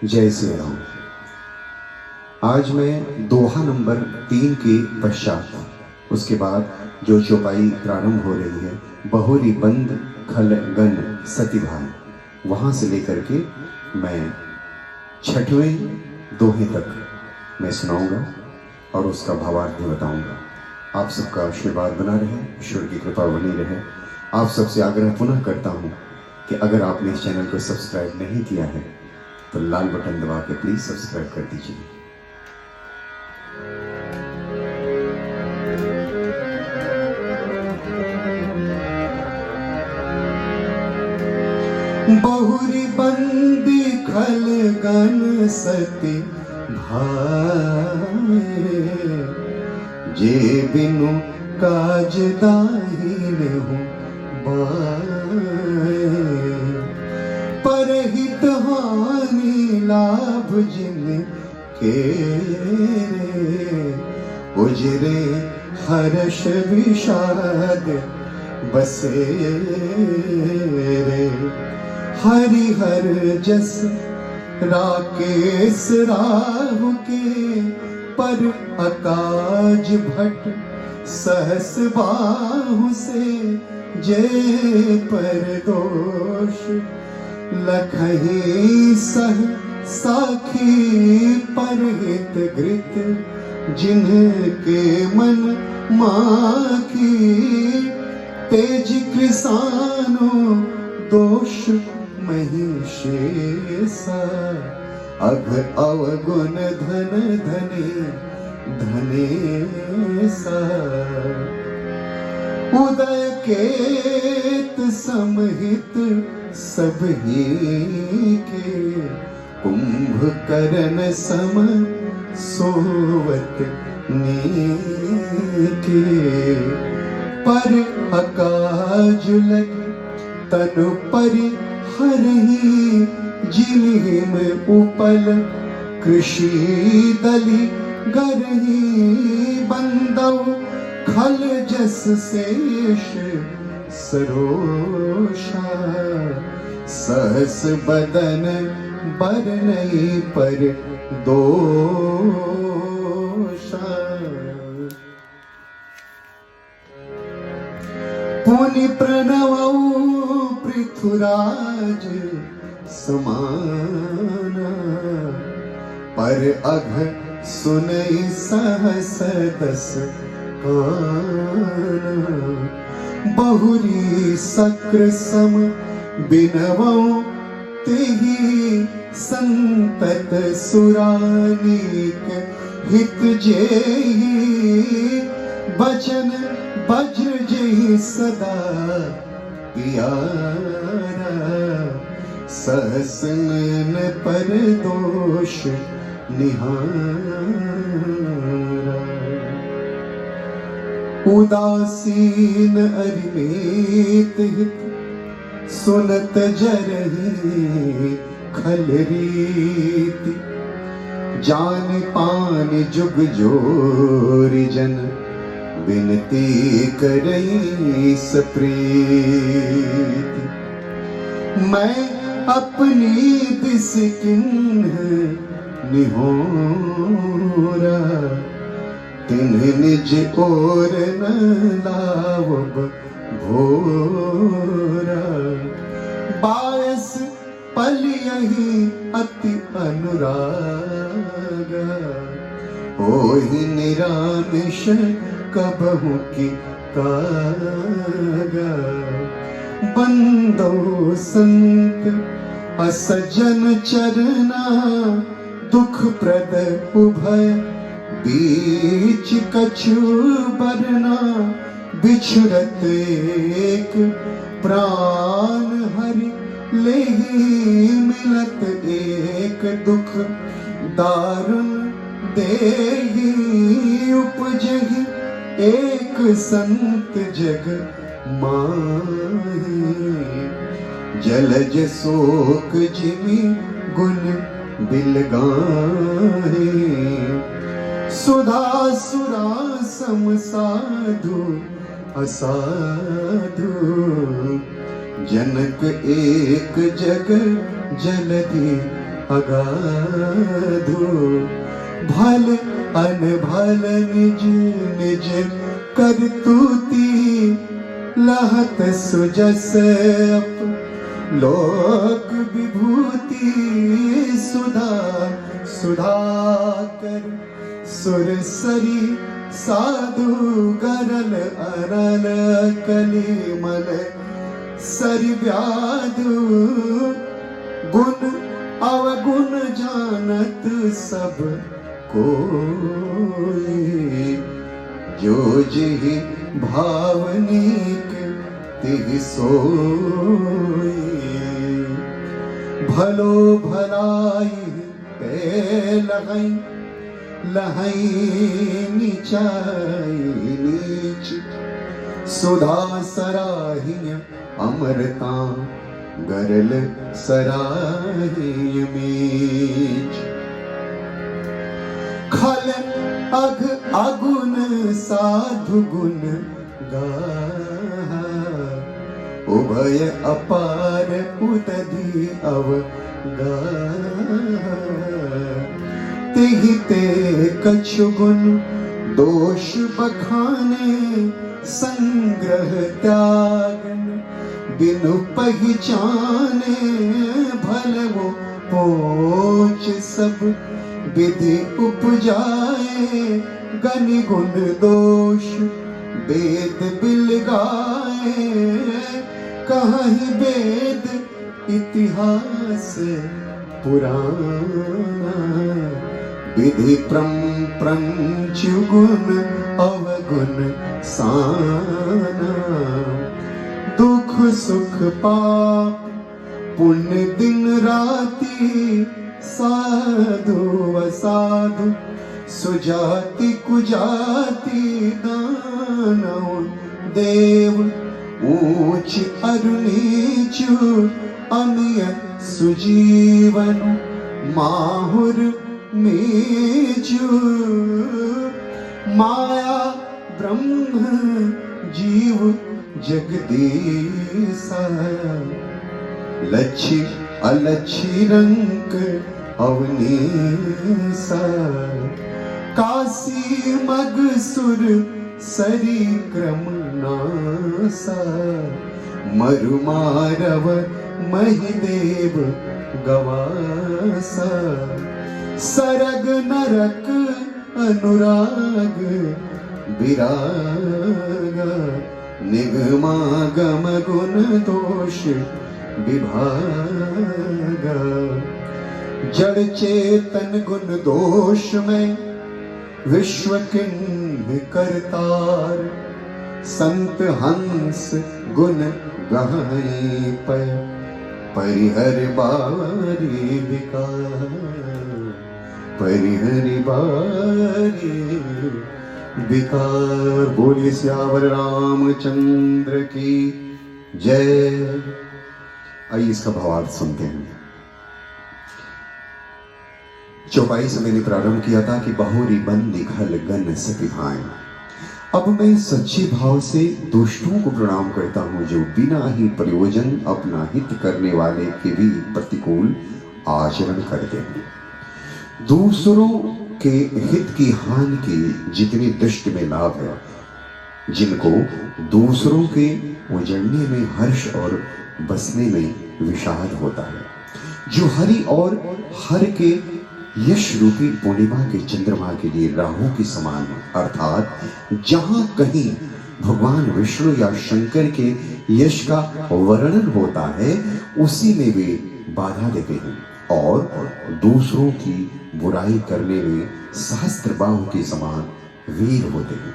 जय श्री राम। आज मैं दोहा नंबर 3 के पश्चात उसके बाद जो चौपाई प्रारंभ हो रही है, बहुरी बंद खल गन सती भाई, वहाँ से लेकर के मैं 6वें दोहे तक मैं सुनाऊंगा और उसका भावार्थ भी बताऊंगा। आप सबका आशीर्वाद बना रहे, ईश्वर की कृपा बनी रहे। आप सबसे आग्रह पुनः करता हूँ कि अगर आपने इस चैनल को सब्सक्राइब नहीं किया है तो लाल बटन दबा के प्लीज सब्सक्राइब कर दीजिए। बहुरी बंदी खल गन सती भाई, जे बिनु काज दाहिन हो बाए, परहित हानि लाभ जिन के, उजरे हर्ष विषाद बसे रे। हरिहर जस राकेश राहु के, पर अकाज भट सहस बाहु से, जय पर दोष लखही सह साखी, परहित घृत जिनके मन माखी, तेज कृसानो दोष महिषेसा, अघ अवगुण धन धने धनेसा, उदय केत समहित सबही के, कुंभकर्ण सम सोवत नीके, पर अकाज लग तनु परि हरहि, जिलिम उपल कृषि दलि गरहि, बंदव खल जस शेष सरोषा, सहस बदन बरनई पर दोषा। पुनि प्रणवौ पृथुराज समाना, पर अघ सुनई सहस दस काना, बहुरी सक्र सम बिनवौ तेहि, संतत सुरानीक हित जेहि, बचन वज्र जेहि सदा प्यारा, सहस नयन पर दोष निहारा, उदासीन अरिमेत हित सुनत जरहि खल रीति, जान पान जुग जोरि जन, बिनती करई सप्रीति, मैं अपनी दिस किन्ह निहोरा, तिन्ह निज ओर न लावब भोरा, बायस पलियहि अति अनुरागा, ओहि निरामिष कबहु की कागा, बंदो संत असजन चरना, दुख प्रद उभय बीच कछु बरना, बिछुरत एक प्राण हरि लेहि, मिलत एक दुख दारुण देहि, उपजहि एक संत जग माहि, जलज शोक जिमि गुण बिलगाहि, सुधा सुरा सम साधु असाधु, जनक एक जग जलधि अगाधु। भल अनभल निज निज करतूती, लहत सुजस अप लोक विभूति। सुधा सुधा कर सुरसरी, साधु गरल अरल कलिमल सरि व्याधु। गुण अवगुण जानत सब कोई, जो जिहि भावनिक तिहि सोई। भलो भलाई पे लहई, लहई नीचाई नीच। सुधा सराहिय अमरता, गरल सराहिय मीच। खल अघ अगुण साधु गुण गाहा, उभय अपार उतधि अवगाहा। तिहि ते कछु गुण दोष बखाने, संग्रह त्यागन बिनु पहिचाने। भल वो पोच सब विधि उपजाए, गनि गुण दोष वेद बिलगाए। कहीं वेद इतिहास पुराना, विधि प्रंच गुण अवगुण साना। दुख सुख पाप पुण्य दिन राति, साधु असाधु सुजाति कुजाति। दानव देव ऊंच अरु नीचु, अनिय सुजीवन माहुर नीचु। माया ब्रह्म जीव जगदीसा, लक्ष्य अलक्ष्य रंक अवनीसा। काशी मग सुर सरी क्रम नासा, मरु मारव महिदेव गवासा। सरग नरक अनुराग विरागा, निगमागम गुण दोष विभागा। जड़ चेतन गुण दोष में विश्व किन्ह करतार। संत हंस गुण गहई पय, परिहर बारी विकार। परिहर बारी विकार। बोलिए सियावर रामचंद्र की जय। आइए इसका भावार्थ सुनते हैं। चौपाई से मैंने प्रारंभ किया था कि बहुरी बंदी खल गन सति भाएं। अब मैं सच्चे भाव से दुष्टों को प्रणाम करता हूं, जो बिना ही प्रयोजन अपना हित करने वाले के भी प्रतिकूल आचरण करते हैं। दूसरों के हित की हानि के जितने दृष्टि में लाभ है, जिनको दूसरों के उजड़ने में हर्ष और बसने में विषाद होता है, जो हरि और हर के यश रूपी पूर्णिमा के चंद्रमा के लिए राहु के समान है। अर्थात जहां कहीं भगवान विष्णु या शंकर के यश का वर्णन होता है, उसी में वे बाधा देते हैं और दूसरों की बुराई करने में सहस्त्र बाहु के समान वीर होते हैं,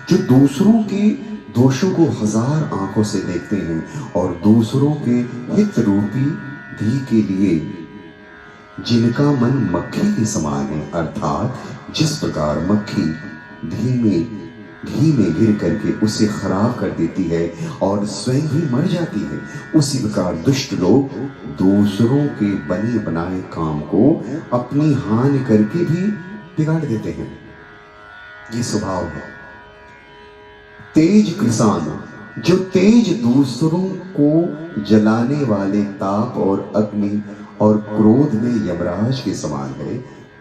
जो दूसरों के दोषों को हजार आंखों से देखते हैं और दूसरों के हित रूपी धी के लिए जिनका मन मक्खी के समान है। अर्थात जिस प्रकार मक्खी घी में गिर करके उसे खराब कर देती है और स्वयं ही मर जाती है, उसी प्रकार दुष्ट लोग दूसरों के बने बनाए काम को अपनी हानि करके भी बिगाड़ देते हैं। ये स्वभाव है। तेज किसान जो तेज दूसरों को जलाने वाले ताप और अग्नि और क्रोध में यमराज के समान है,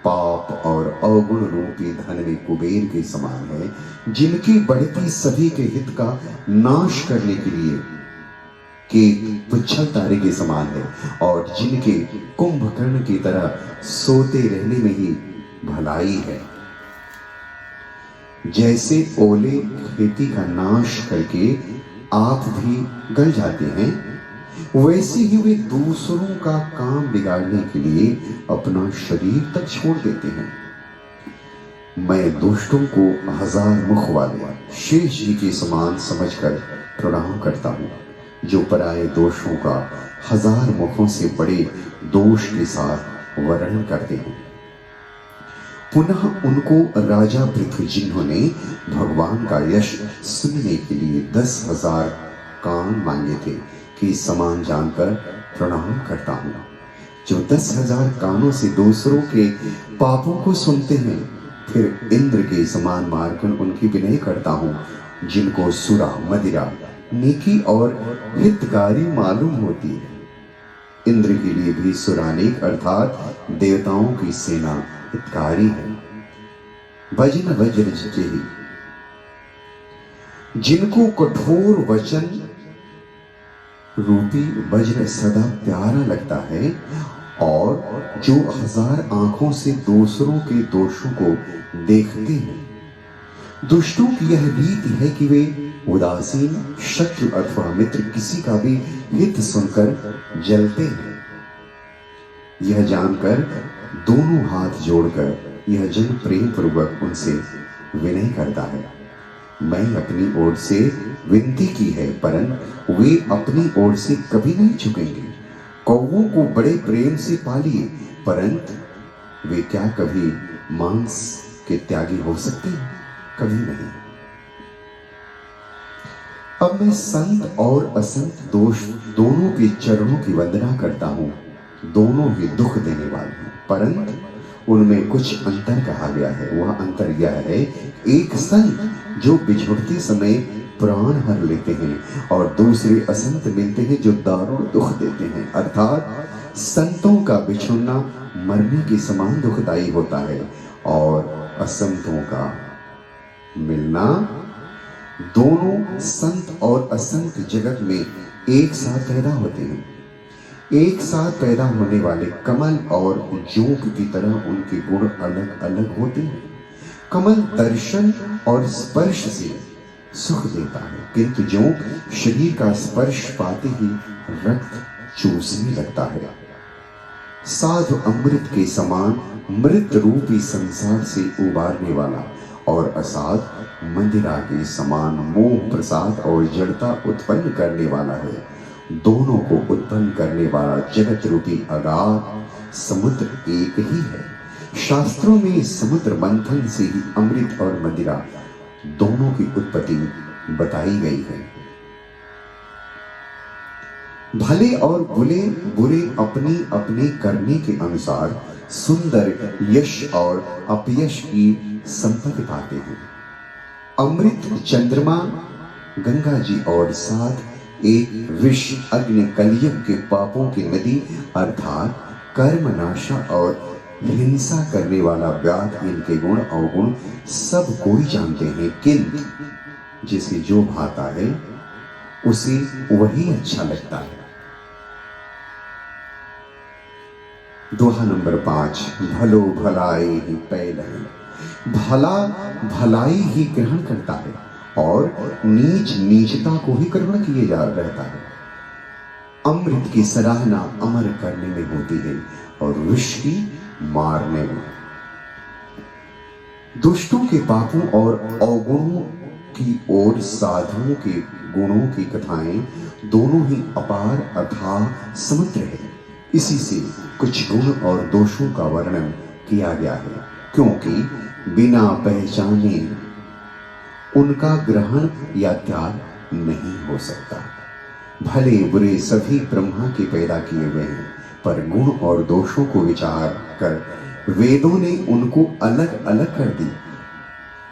पाप और अवगुण रूपी धन में कुबेर के समान है, जिनकी बढ़ती सभी के हित का नाश करने के लिए के पुच्छल तारे के समान है, और जिनके कुंभकर्ण की तरह सोते रहने में ही भलाई है। जैसे ओले खेती का नाश करके आप भी गल जाते हैं, वैसे ही वे दूसरों का काम बिगाड़ने के लिए अपना शरीर तक छोड़ देते हैं। मैं दुष्टों को हजार मुख वाले शेष जी के समान समझकर प्रणाम करता हूँ, जो पराये दोषों का हजार मुखों से बड़े दोष के साथ वर्णन करते हैं। पुनः उनको राजा पृथ्वी, जिन्होंने भगवान का यश सुनने के लिए 10,000 कान मांगे थे, कि समान जानकर प्रणाम करता हूँ, जो 10,000 कानों से दूसरों के पापों को सुनते हैं। फिर इंद्र के समान मारकर उनकी विनय करता हूँ, जिनको सुरा मदिरा नेकी और हितकारी मालूम होती है। इंद्र के लिए भी सुरानेक अर्थात देवताओं की सेना हितकारी है। भजन वज्र जेहि, जिनको कठोर वचन रूपी वज्र सदा प्यारा लगता है, और जो 1000 आंखों से दूसरों के दोषों को देखते हैं। दुष्टों की यह रीति है कि वे उदासीन शत्रु अथवा मित्र किसी का भी हित सुनकर जलते हैं। यह जानकर दोनों हाथ जोड़कर यह जन प्रेम पूर्वक उनसे विनय करता है। मैं अपनी ओर से विनती की है, परंतु वे अपनी ओर से कभी नहीं झुकेंगे। कौवों को बड़े प्रेम से पालिए, परंतु वे क्या कभी मांस के त्यागी हो सकते हैं? कभी नहीं। अब मैं संत और असंत दोष दोनों के चरणों की वंदना करता हूं। दोनों ही दुख देने वाले हैं, परंतु उनमें कुछ अंतर कहा गया है। वह अंतर यह है, एक संत जो बिछुड़ते समय प्राण हर लेते हैं, और दूसरे असंत मिलते हैं जो दारुण दुख देते हैं। अर्थात संतों का बिछुड़ना मरने के समान दुखदायी होता है, और असंतों का मिलना, दोनों संत और असंत जगत में एक साथ पैदा होते हैं। एक साथ पैदा होने वाले कमल और जोंक की तरह उनके गुण अलग अलग होते हैं। कमल दर्शन और स्पर्श से सुख देता है, किंतु जोंक शरीर का स्पर्श पाते ही रक्त चूसने लगता है। साधु अमृत के समान मृत रूपी संसार से उबारने वाला, और असाध मंदिरा के समान मोह प्रसाद और जड़ता उत्पन्न करने वाला है। दोनों को उत्पन्न करने वाला जगत रूपी अगाध समुद्र एक ही है। शास्त्रों में समुद्र मंथन से ही अमृत और मदिरा दोनों की उत्पत्ति बताई गई है। भले और बुरे अपनी अपने करने के अनुसार सुंदर यश और अपयश की संपत्ति पाते हैं। अमृत चंद्रमा, गंगा जी और साथ एक विष अग्नि कलयुग के पापों की नदी अर्थात कर्म नाशा और हिंसा करने वाला व्याध, इनके गुण अवगुण सब कोई जानते हैं, किंतु जिसे जो भाता है उसे वही अच्छा लगता है। दोहा नंबर 5, भलो भलाई ही पैलहि, भला भलाई ही ग्रहण करता है, और नीच नीचता को ही ग्रहण किए जा रहता है। अमृत की सराहना अमर करने में होती है, और विष की मारने में। दुष्टों के पापों और अवगुणों की ओर साधुओं के गुणों की कथाएं दोनों ही अपार अथाह समुद्र है। इसी से कुछ गुण और दोषों का वर्णन किया गया है, क्योंकि बिना पहचाने उनका ग्रहण या त्याग नहीं हो सकता। भले बुरे सभी ब्रह्मा के पैदा किए हुए हैं, पर गुण और दोषों को विचार कर वेदों ने उनको अलग अलग कर दी।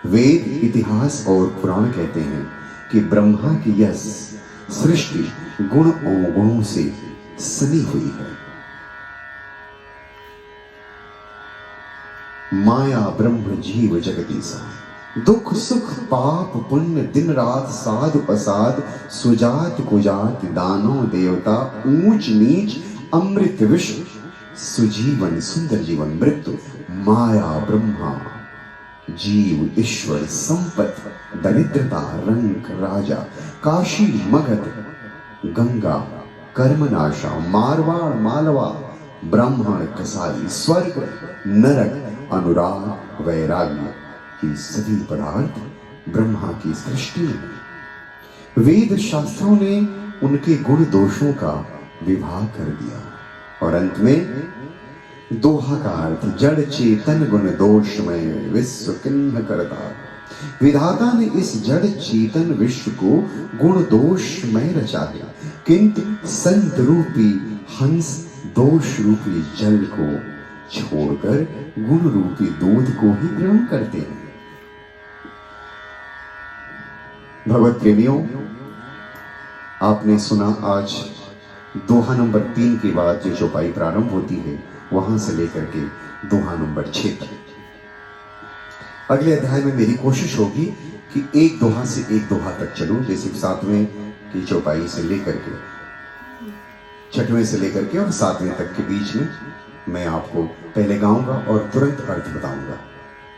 वेद इतिहास और पुराण कहते हैं कि ब्रह्मा की यह सृष्टि गुण अवगुणों से सनी हुई है। माया ब्रह्म जीव जगदीसा, दुख सुख पाप पुण्य दिन रात साध असाध, सुजात कुजात दानव देवता ऊंच नीच अमृत विश्व, सुजीवन सुंदर जीवन मृत्यु, माया ब्रह्मा जीव ईश्वर संपत दरिद्रता रंक राजा, काशी मगध गंगा कर्मनाशा, मारवाड़ मालवा ब्राह्मण कसाई, स्वर्ग नरक अनुराग वैराग्य की सभी पदार्थ ब्रह्मा की सृष्टि है। वेद शास्त्रों ने उनके गुण दोषों का विभाग कर दिया और अंत में दोहा का अर्थ, जड़ चेतन गुण दोष में विश्व किन्ह करता। विधाता ने इस जड़ चेतन विश्व को गुण दोष में रचा है, किंतु संत रूपी हंस दोष रूपी जल को छोड़कर गुण रूपी दूध को ही ग्रहण करते हैं। भगवत प्रेमियों, आपने सुना आज दोहा नंबर 3 के बाद जो चौपाई प्रारंभ होती है वहां से लेकर के दोहा नंबर 6 तक। अगले अध्याय में मेरी कोशिश होगी कि एक दोहा से एक दोहा तक चलूं, जैसे 7वें की चौपाई से लेकर के 6वें से लेकर के और 7वें तक के बीच में मैं आपको पहले गाऊंगा और तुरंत अर्थ बताऊंगा।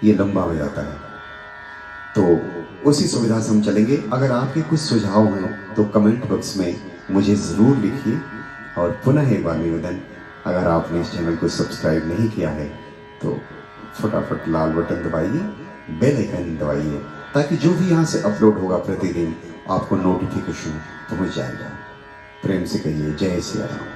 ये लंबा हो जाता है, तो उसी सुविधा से हम चलेंगे। अगर आपके कुछ सुझाव हैं तो कमेंट बॉक्स में मुझे ज़रूर लिखिए। और पुनः एक बार निवेदन, अगर आपने इस चैनल को सब्सक्राइब नहीं किया है तो फटाफट लाल बटन दबाइए, बेल आइकन दबाइए, ताकि जो भी यहाँ से अपलोड होगा प्रतिदिन आपको नोटिफिकेशन पहुँच जाएगा। प्रेम से कहिए जय सिया राम।